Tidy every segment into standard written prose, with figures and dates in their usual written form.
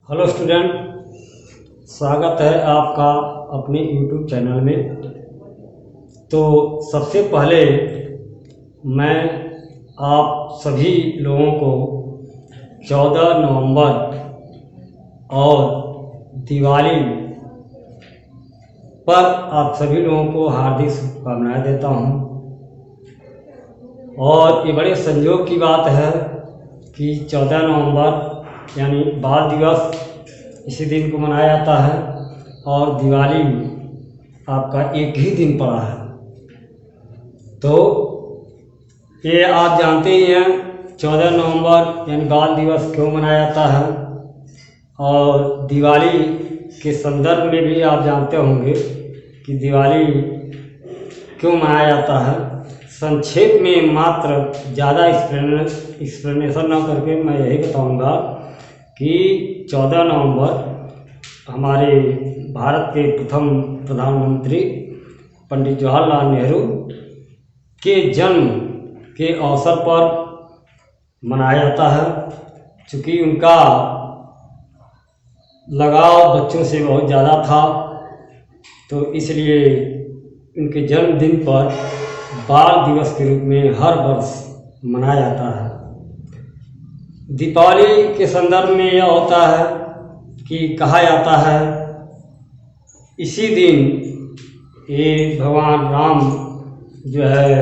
Hello student, स्वागत है आपका अपने यूट्यूब चैनल में। तो सबसे पहले मैं आप सभी लोगों को 14 नवंबर और दिवाली पर आप सभी लोगों को हार्दिक शुभकामनाएं देता हूं। और ये बड़े संयोग की बात है कि 14 नवंबर यानी बाल दिवस इसी दिन को मनाया जाता है और दिवाली आपका एक ही दिन पड़ा है। तो ये आप जानते ही हैं 14 नवंबर यानी बाल दिवस क्यों मनाया जाता है, और दिवाली के संदर्भ में भी आप जानते होंगे कि दिवाली क्यों मनाया जाता है। संक्षेप में मात्र ज़्यादा एक्सप्लेनेशन ना करके मैं यही बताऊंगा कि 14 नवंबर हमारे भारत के प्रथम प्रधानमंत्री पंडित जवाहरलाल नेहरू के जन्म के अवसर पर मनाया जाता है। चूँकि उनका लगाव बच्चों से बहुत ज़्यादा था, तो इसलिए उनके जन्मदिन पर बाल दिवस के रूप में हर वर्ष मनाया जाता है। दीपावली के संदर्भ में यह होता है कि कहा जाता है इसी दिन ये भगवान राम जो है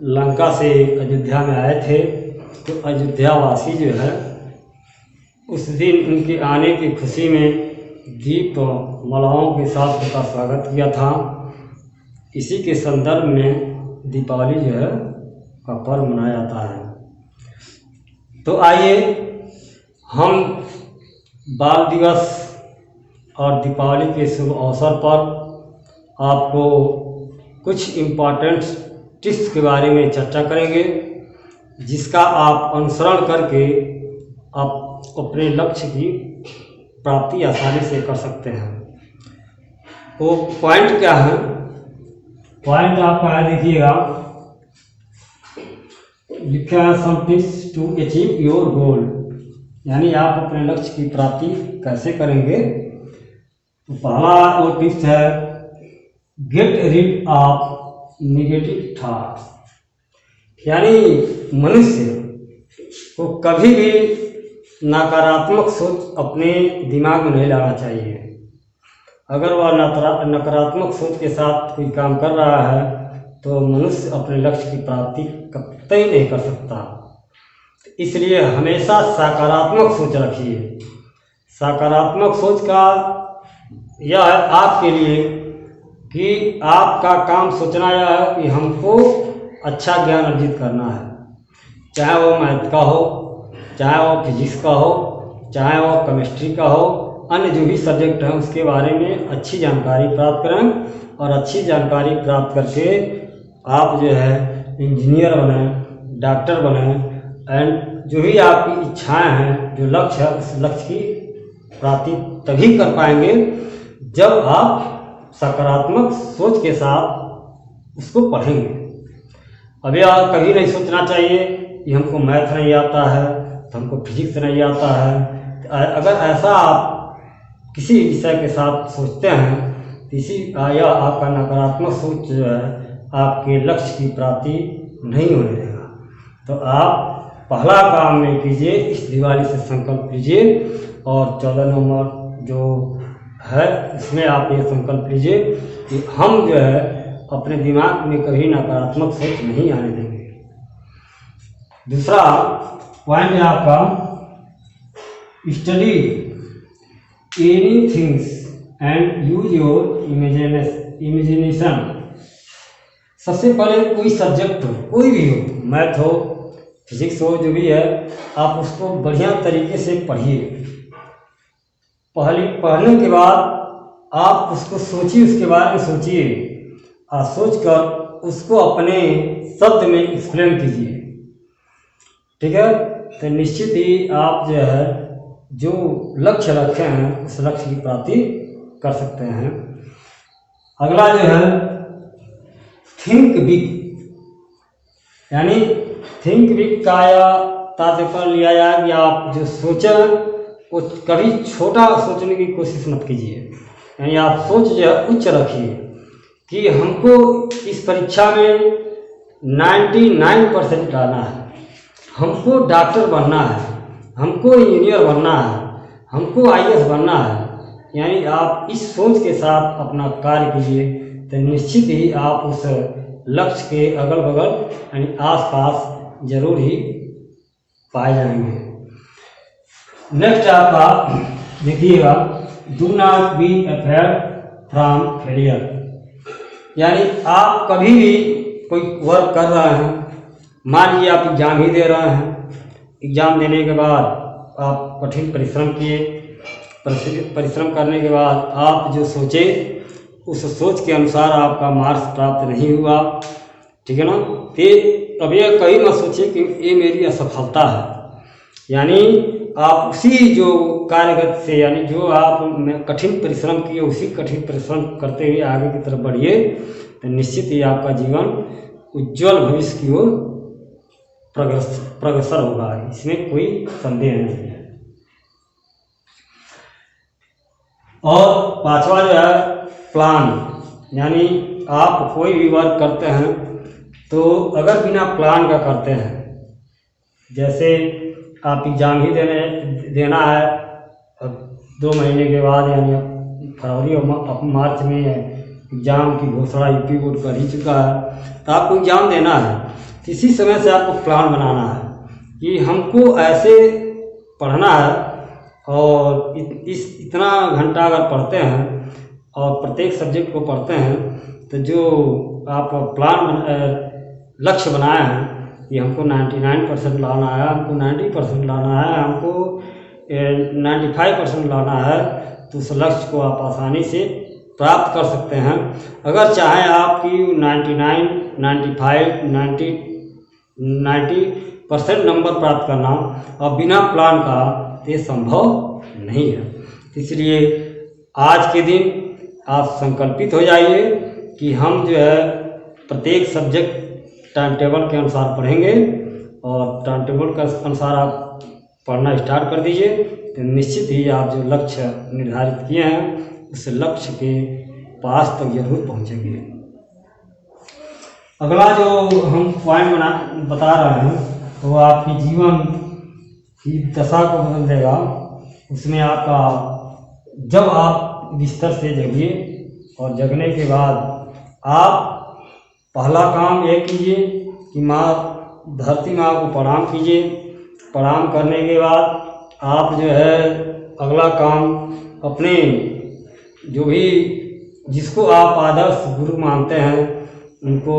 लंका से अयोध्या में आए थे, तो अयोध्यावासी जो है उस दिन उनके आने की खुशी में दीप मालाओं के साथ उनका स्वागत किया था। इसी के संदर्भ में दीपावली जो है का पर्व मनाया जाता है। तो आइए हम बाल दिवस और दीपावली के शुभ अवसर पर आपको कुछ इम्पॉर्टेंट टिप्स के बारे में चर्चा करेंगे, जिसका आप अनुसरण करके आप अपने लक्ष्य की प्राप्ति आसानी से कर सकते हैं। वो पॉइंट क्या है? पॉइंट आपका है, देखिएगा लिखा है some tips to achieve your goal, यानी आप अपने लक्ष्य की प्राप्ति कैसे करेंगे। तो पहला वो टिप्स है get rid of negative thoughts, यानी मनुष्य को कभी भी नकारात्मक सोच अपने दिमाग में नहीं लाना चाहिए। अगर वह नकारात्मक सोच के साथ कोई काम कर रहा है तो मनुष्य अपने लक्ष्य की प्राप्ति कतई नहीं कर सकता। इसलिए हमेशा सकारात्मक सोच रखिए। सकारात्मक सोच का यह है आपके लिए कि आपका काम सोचना यह है कि हमको अच्छा ज्ञान अर्जित करना है, चाहे वो मैथ का हो, चाहे वो फिजिक्स का हो, चाहे वो केमिस्ट्री का हो, अन्य जो भी सब्जेक्ट हैं उसके बारे में अच्छी जानकारी प्राप्त करें। और अच्छी जानकारी प्राप्त करके आप जो है इंजीनियर बने, डॉक्टर बने, एंड जो भी आपकी इच्छाएं हैं, जो लक्ष्य है, उस लक्ष्य की प्राप्ति तभी कर पाएंगे जब आप सकारात्मक सोच के साथ उसको पढ़ेंगे। अभी आप कभी नहीं सोचना चाहिए कि हमको मैथ नहीं आता है तो हमको फिजिक्स नहीं आता है। अगर ऐसा आप किसी विषय के साथ सोचते हैं तो यह आपका नकारात्मक सोच जो है आपके लक्ष्य की प्राप्ति नहीं होने देगा। तो आप पहला काम नहीं कीजिए, इस दिवाली से संकल्प लीजिए और 14 नवंबर जो है इसमें आप ये संकल्प लीजिए कि हम जो है अपने दिमाग में कभी नकारात्मक सोच नहीं आने देंगे। दूसरा पॉइंट है आपका study any things and use your imagination. सबसे पहले कोई सब्जेक्ट हो, कोई भी हो, मैथ हो, फिजिक्स हो, जो भी है, आप उसको बढ़िया तरीके से पढ़िए। पढ़ने के बाद आप उसको सोचिए, उसके बारे में सोचिए और सोचकर उसको अपने शब्द में एक्सप्लेन कीजिए। ठीक है, तो निश्चित ही आप जो है जो लक्ष्य रखे हैं उस लक्ष्य की प्राप्ति कर सकते हैं। अगला जो है थिंक बिग, यानी थिंक बिग का तात्पर्य लिया जाए कि आप जो सोचें वो कभी छोटा सोचने की कोशिश मत कीजिए। यानी आप सोच जो है उच्च रखिए कि हमको इस परीक्षा में 99% लाना है, हमको डॉक्टर बनना है, हमको इंजीनियर बनना है, हमको IAS बनना है। यानी आप इस सोच के साथ अपना कार्य कीजिए तो निश्चित ही आप उस लक्ष्य के अगल बगल यानी आसपास जरूर ही पाए जाएंगे। नेक्स्ट आपका देखिएगा, do not be afraid from failure. यानी आप कभी भी कोई वर्क कर रहे हैं, मान लीजिए आप एग्ज़ाम ही दे रहे हैं, एग्ज़ाम देने के बाद आप कठिन परिश्रम किए, परिश्रम करने के बाद आप जो सोचे उस सोच के अनुसार आपका मार्क्स प्राप्त नहीं हुआ, ठीक है ना। तो अब ये कहीं मत सोचिए कि ये मेरी असफलता है। यानी आप उसी जो कार्यगत से यानी जो आप कठिन परिश्रम किए उसी कठिन परिश्रम करते हुए आगे की तरफ बढ़िए तो निश्चित ही आपका जीवन उज्जवल भविष्य की ओर प्रगसर होगा, इसमें कोई संदेह नहीं है। और पांचवा जो है प्लान। यानी आप कोई भी वर्क करते हैं तो अगर बिना प्लान का करते हैं, जैसे आप एग्ज़ाम ही देना है, अब 2 महीने के बाद यानी फरवरी और मार्च में एग्ज़ाम की घोषणा यूपी बोर्ड कर ही चुका है, तो आपको एग्ज़ाम देना है। इसी समय से आपको प्लान बनाना है कि हमको ऐसे पढ़ना है और इतना घंटा अगर पढ़ते हैं और प्रत्येक सब्जेक्ट को पढ़ते हैं तो जो आप प्लान लक्ष्य बनाए हैं कि हमको 99% लाना है, हमको 90% लाना है, हमको 95% लाना है, तो उस लक्ष्य को आप आसानी से प्राप्त कर सकते हैं। अगर चाहें आपकी 99, 95, 90% नंबर प्राप्त करना और बिना प्लान का ये संभव नहीं है। इसलिए आज के दिन आप संकल्पित हो जाइए कि हम जो है प्रत्येक सब्जेक्ट टाइम टेबल के अनुसार पढ़ेंगे और टाइम टेबल के अनुसार आप पढ़ना स्टार्ट कर दीजिए तो निश्चित ही आप जो लक्ष्य निर्धारित किए हैं उस लक्ष्य के पास तक जरूर पहुंचेंगे। अगला जो हम पॉइंट बता रहे हैं वो आपकी जीवन की दशा को बदल देगा। उसमें आपका जब आप बिस्तर से जगिए और जगने के बाद आप पहला काम यह कीजिए कि धरती माँ को प्रणाम कीजिए। प्रणाम करने के बाद आप जो है अगला काम अपने जो भी जिसको आप आदर्श गुरु मानते हैं उनको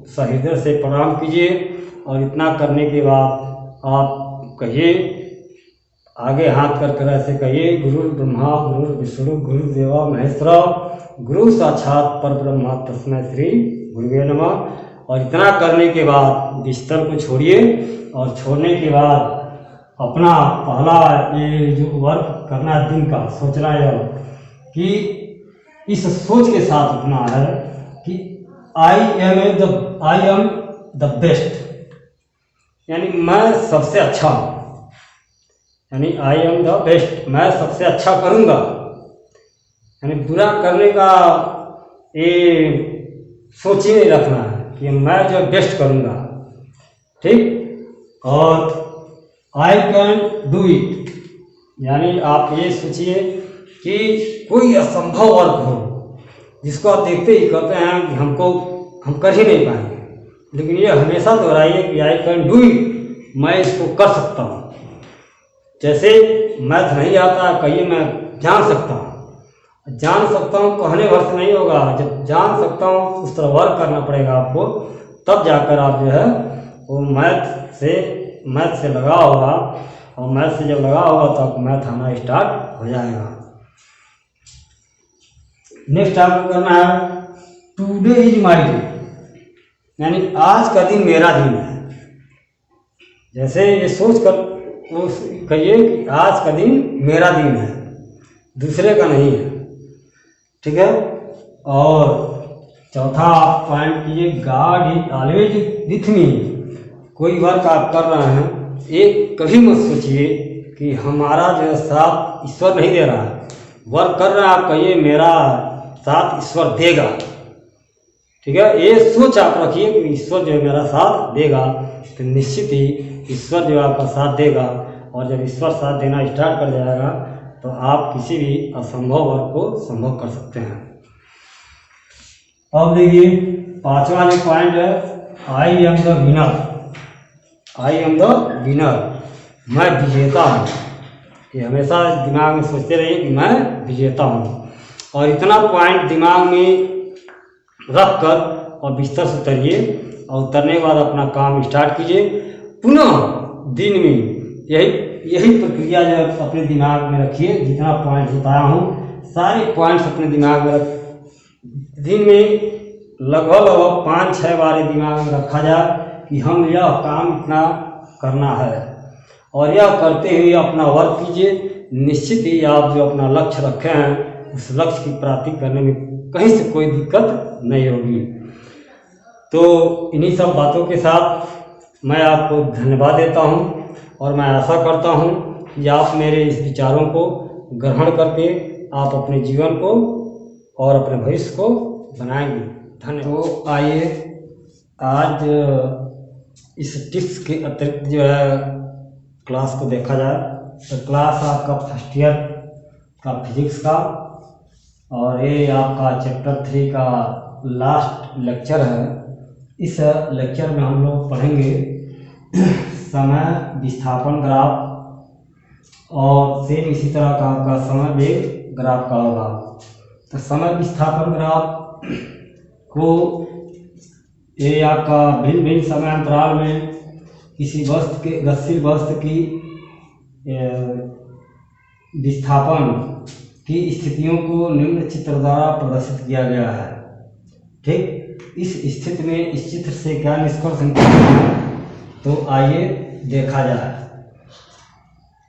सहृदय से प्रणाम कीजिए और इतना करने के बाद आप कहिए, आगे हाथ कर ऐसे कहिए, गुरु ब्रह्मा गुरु विष्णु गुरु देवा महेश्वरा गुरु साक्षात परब्रह्म तस्मै श्री गुरुवे नमः। और इतना करने के बाद बिस्तर को छोड़िए और छोड़ने के बाद अपना पहला ये जो वर्क करना है दिन का सोचना है कि इस सोच के साथ उठना है कि आई एम द बेस्ट, यानी मैं सबसे अच्छा हूँ। यानी आई एम द बेस्ट, मैं सबसे अच्छा करूँगा। यानी बुरा करने का ये सोच ही नहीं रखना है कि मैं जो बेस्ट करूँगा, ठीक। और आई कैन डू इट, यानी आप ये सोचिए कि कोई असंभव वर्क हो जिसको आप देखते ही कहते हैं कि हम कर ही नहीं पाएंगे, लेकिन ये हमेशा दोहराइए कि आई कैन डू इट, मैं इसको कर सकता हूँ। जैसे मैथ नहीं आता कहिए मैं जान सकता हूँ। जान सकता हूँ कहने भर से नहीं होगा, जब जान सकता हूँ उस तरह वर्क करना पड़ेगा आपको, तब जाकर आप जो है वो मैथ से लगा होगा और मैथ से जब लगा होगा तो आपको मैथ आना स्टार्ट हो जाएगा। नेक्स्ट आपको करना है टुडे इज माय डे, यानी आज का दिन मेरा दिन है। जैसे ये सोच कर वो कहिए कि आज का दिन मेरा दिन है, दूसरे का नहीं है, ठीक है। और चौथा पॉइंट कीजिए God is always with me. कोई वर्क आप कर रहे हैं, एक कभी मत सोचिए कि हमारा जो साथ ईश्वर नहीं दे रहा है, वर्क कर रहा है, आप कहिए मेरा साथ ईश्वर देगा। ठीक है, ये सोच आप रखिए कि ईश्वर जो है मेरा साथ देगा, तो निश्चित ही ईश्वर जो आपका साथ देगा। और जब ईश्वर साथ देना स्टार्ट कर जाएगा तो आप किसी भी असंभव वर्ग को संभव कर सकते हैं। अब देखिए 5वां जो पॉइंट है, I am the winner. I am the winner, मैं विजेता हूँ। ये हमेशा दिमाग में सोचते रहिए कि मैं विजेता हूँ। और इतना पॉइंट दिमाग में रख कर और बिस्तर से उतरिए, और उतरने के बाद अपना काम स्टार्ट कीजिए। पुनः दिन में यही प्रक्रिया जो अपने दिमाग में रखिए। जितना पॉइंट बताया हूँ सारे पॉइंट्स अपने दिमाग में रख, दिन में लगभग 5-6 बार दिमाग में रखा जाए कि हम यह काम इतना करना है, और यह करते हुए अपना वर्क कीजिए। निश्चित ही आप जो अपना लक्ष्य रखे हैं उस लक्ष्य की प्राप्ति करने में कहीं से कोई दिक्कत नहीं होगी। तो इन्हीं सब बातों के साथ मैं आपको धन्यवाद देता हूं, और मैं आशा करता हूं कि आप मेरे इस विचारों को ग्रहण करके आप अपने जीवन को और अपने भविष्य को बनाएंगे। धन्यवाद। तो आइए आज इस टिप्स के अतिरिक्त जो है क्लास को देखा जाए। तो क्लास आपका फर्स्ट ईयर का फिजिक्स का, और ये आपका चैप्टर 3 का लास्ट लेक्चर है। इस लेक्चर में हम लोग पढ़ेंगे समय विस्थापन ग्राफ, और सेम इसी तरह का आपका समय वेग ग्राफ का होगा। तो समय विस्थापन ग्राफ को ये आपका भिन्न भिन्न समय अंतराल में किसी वस्तु के गतिशील वस्तु की विस्थापन की स्थितियों को निम्न चित्र द्वारा प्रदर्शित किया गया है। ठीक, इस स्थिति में इस चित्र से क्या निष्कर्ष निकालते हैं, तो आइए देखा जाए।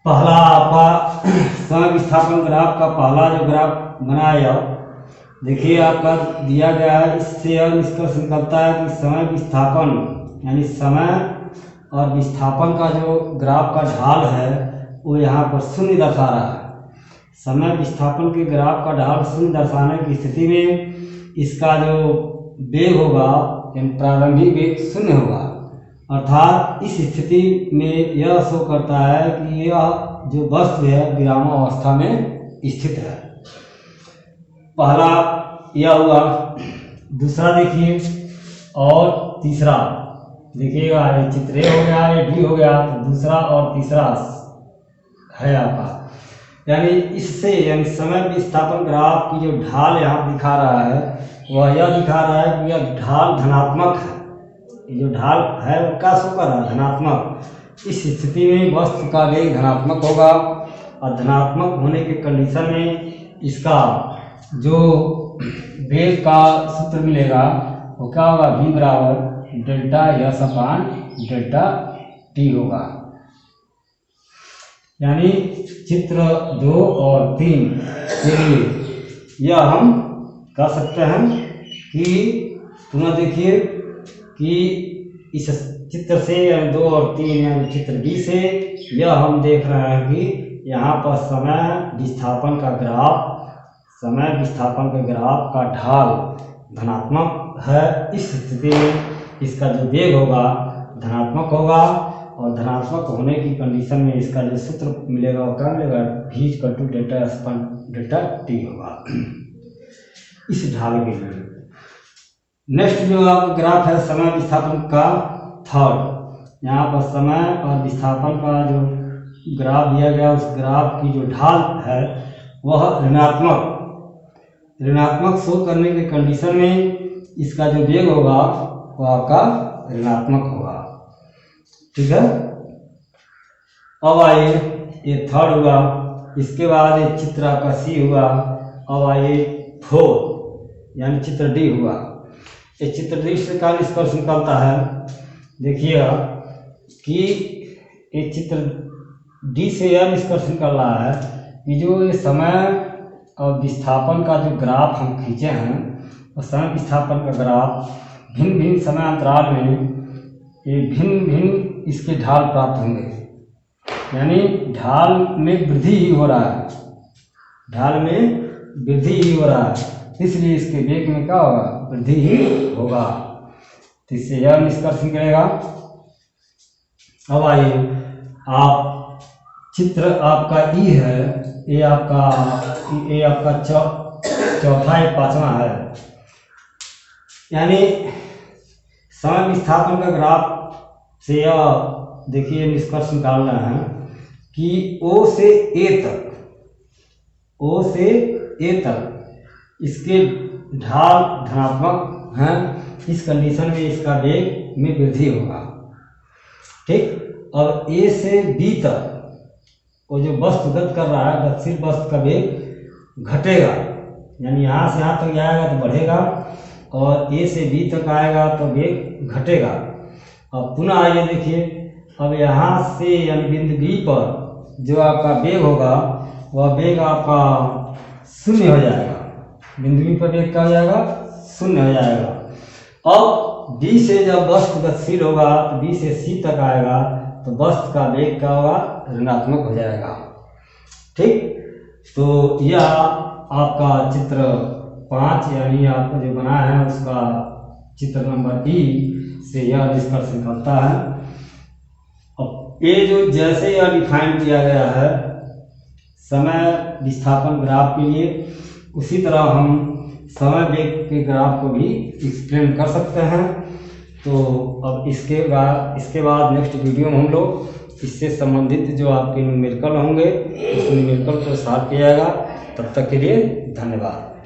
पहला आपका समय विस्थापन ग्राफ का पहला जो ग्राफ बनाया, देखिए आपका दिया गया है। इससे यह निष्कर्ष निकलता है कि समय विस्थापन यानी समय और विस्थापन का जो ग्राफ का ढाल है वो यहाँ पर शून्य दर्शा रहा है। समय विस्थापन के ग्राफ का ढाल शून्य दर्शाने की स्थिति में इसका जो वेग होगा यानी प्रारंभिक वेग शून्य होगा। अर्थात इस स्थिति में यह शो करता है कि यह जो वस्तु है विरामावस्था में स्थित है। पहला यह हुआ। दूसरा देखिए, और तीसरा देखिएगा, ये चित्र ए हो गया, ये डी हो गया। तो दूसरा और तीसरा है आपका, यानी इससे यानी समय विस्थापन ग्राफ की जो ढाल यहाँ दिखा रहा है वह यह दिखा रहा है कि यह ढाल धनात्मक है। ये जो ढाल है वो क्या शो कर रहा है, धनात्मक। इस स्थिति में वस्तु का वेग धनात्मक होगा, और धनात्मक होने के कंडीशन में इसका जो वेग का सूत्र मिलेगा वो क्या होगा, v बराबर डेल्टा एस अपान डेल्टा टी होगा। यानी चित्र 2 और 3 के लिए यह हम कह सकते हैं कि पुनः देखिए कि इस चित्र से 2 और 3 यानी चित्र बी से यह हम देख रहे हैं कि यहाँ पर समय विस्थापन का ग्राफ का ढाल धनात्मक है। इस स्थिति में इसका जो वेग होगा धनात्मक होगा, और धनात्मक होने की कंडीशन में इसका जो सूत्र मिलेगा वो क्या मिलेगा, v डेल्टा एस अपन डेल्टा टी होगा इस ढाल के लिए। नेक्स्ट जो आपका ग्राफ है समय विस्थापन का थर्ड, यहाँ पर समय और विस्थापन का जो ग्राफ दिया गया उस ग्राफ की जो ढाल है वह ऋणात्मक शो करने के कंडीशन में इसका जो वेग होगा वो आपका ऋणात्मक होगा। ठीक है, अब आइए ये थर्ड हुआ। इसके बाद ये चित्र आपका सी हुआ। अब आइए 4 यानी चित्र डी हुआ। ये चित्र डी से क्या निष्कर्ष निकलता है, देखिएगा कि ये चित्र डी से यह निष्कर्ष निकल रहा है कि जो ये समय और विस्थापन का जो ग्राफ हम खींचे हैं और समय विस्थापन का ग्राफ भिन्न भिन्न समय अंतराल में ये भिन्न भिन्न इसके ढाल प्राप्त होंगे। यानी ढाल में वृद्धि ही हो रहा है, ढाल में वृद्धि ही हो रहा है, इसलिए इसके वेग में क्या होगा, वृद्धि ही होगा। तो इससे यह निष्कर्ष निकलेगा। अब आइए, आप चित्र आपका ई है, ये आपका चौथा या पांचवा है, यानी समय विस्थापन का ग्राफ से यह देखिए निष्कर्ष निकालना है कि O से A तक इसके ढाल धनात्मक हैं, इस कंडीशन में इसका वेग में वृद्धि होगा, ठीक। और A से B तक वो जो वस्तु गत कर रहा है, गतिशील वस्तु का वेग घटेगा, यानी यहाँ से यहाँ तक जाएगा तो बढ़ेगा, और A से B तक आएगा तो वेग घटेगा। अब पुनः आइए देखिए, अब यहाँ से यानी बिंदु B पर जो आपका वेग होगा वह वेग आपका शून्य हो जाएगा, बिंदु B पर वेग क्या हो जाएगा, शून्य हो जाएगा। अब B से जब वस्तु गतिशील होगा तो B से C तक आएगा तो वस्तु का वेग क्या होगा, ऋणात्मक हो जाएगा, ठीक। तो यह आपका चित्र 5 यानी आपको जो बना है उसका चित्र नंबर ई से यह निष्कर्ष निकलता है। अब ये जो जैसे यह डिफाइन किया गया है समय विस्थापन ग्राफ के लिए, उसी तरह हम समय वेग के ग्राफ को भी एक्सप्लेन कर सकते हैं। तो अब इसके बाद नेक्स्ट वीडियो में हम लोग इससे संबंधित जो आपके न्यूमेरिकल होंगे उस न्यूमेरिकल को सॉल्व किया जाएगा। तब तक के लिए धन्यवाद।